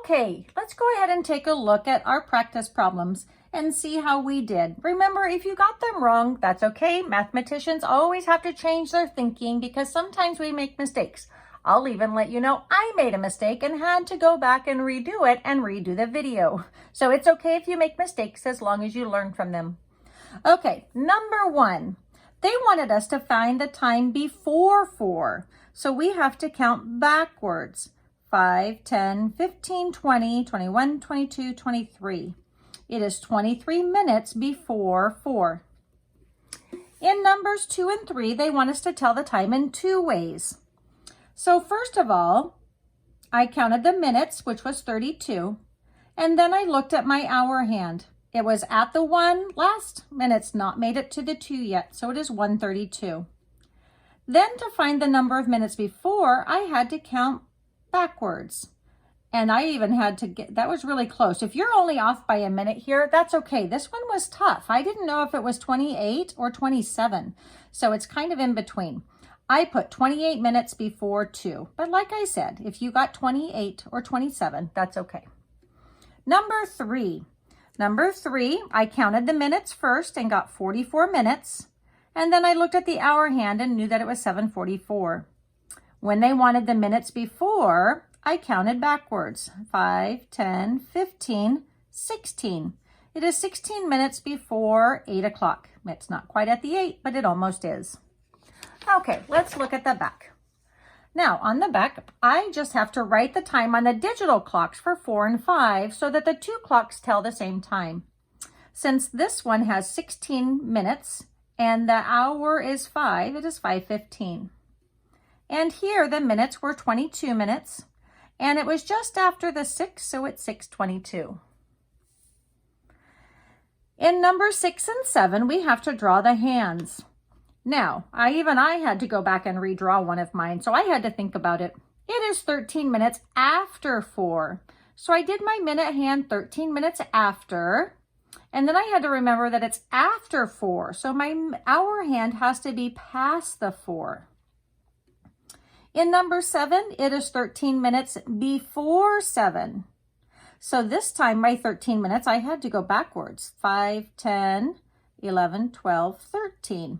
Okay, let's go ahead and take a look at our practice problems and see how we did. Remember, if you got them wrong, that's okay. Mathematicians always have to change their thinking because sometimes we make mistakes. I'll even let you know I made a mistake and had to go back and redo it and redo the video. So it's okay if you make mistakes as long as you learn from them. Okay, number 1. They wanted us to find the time before 4. So we have to count backwards. 5, 10, 15, 20, 21, 22, 23. It is 23 minutes before 4. In numbers 2 and 3, they want us to tell the time in 2 ways. So first of all, I counted the minutes, which was 32, and then I looked at my hour hand. It was at the 1 last, and it's not made it to the 2 yet, so it is 1:32. Then to find the number of minutes before, I had to count backwards. And I even had to get, that was really close. If you're only off by a minute here, that's okay. This one was tough. I didn't know if it was 28 or 27. So it's kind of in between. I put 28 minutes before 2. But like I said, if you got 28 or 27, that's okay. Number 3, I counted the minutes first and got 44 minutes. And then I looked at the hour hand and knew that it was 7:44. When they wanted the minutes before, I counted backwards. 5, 10, 15, 16. It is 16 minutes before 8 o'clock. It's not quite at the 8, but it almost is. Okay, let's look at the back. Now, on the back, I just have to write the time on the digital clocks for 4 and 5 so that the 2 clocks tell the same time. Since this one has 16 minutes and the hour is 5, it is 5:15. And here the minutes were 22 minutes and it was just after the 6, so it's 6:22. In number 6 and 7, we have to draw the hands. Now, I had to go back and redraw one of mine, so I had to think about it. It is 13 minutes after 4. So I did my minute hand 13 minutes after, and then I had to remember that it's after 4. So my hour hand has to be past the 4. In number 7, it is 13 minutes before 7. So this time, my 13 minutes, I had to go backwards. 5, 10, 11, 12, 13.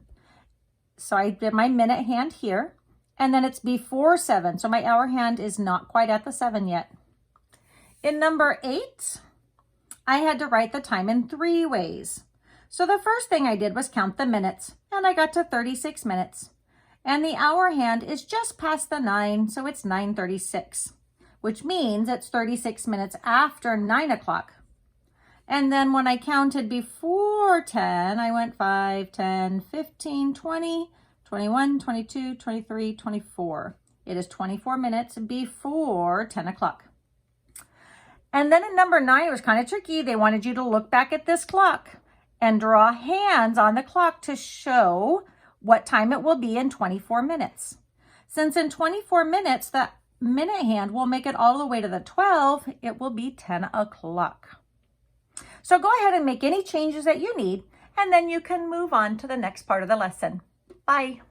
So I did my minute hand here, and then it's before 7. So my hour hand is not quite at the 7 yet. In number 8, I had to write the time in 3 ways. So the first thing I did was count the minutes, and I got to 36 minutes. And the hour hand is just past the 9, so it's 9:36, which means it's 36 minutes after 9 o'clock. And then when I counted before 10, I went 5, 10, 15, 20, 21, 22, 23, 24. It is 24 minutes before 10 o'clock. And then in number 9, it was kind of tricky. They wanted you to look back at this clock and draw hands on the clock to show what time it will be in 24 minutes. Since in 24 minutes, the minute hand will make it all the way to the 12, it will be 10 o'clock. So go ahead and make any changes that you need, and then you can move on to the next part of the lesson. Bye.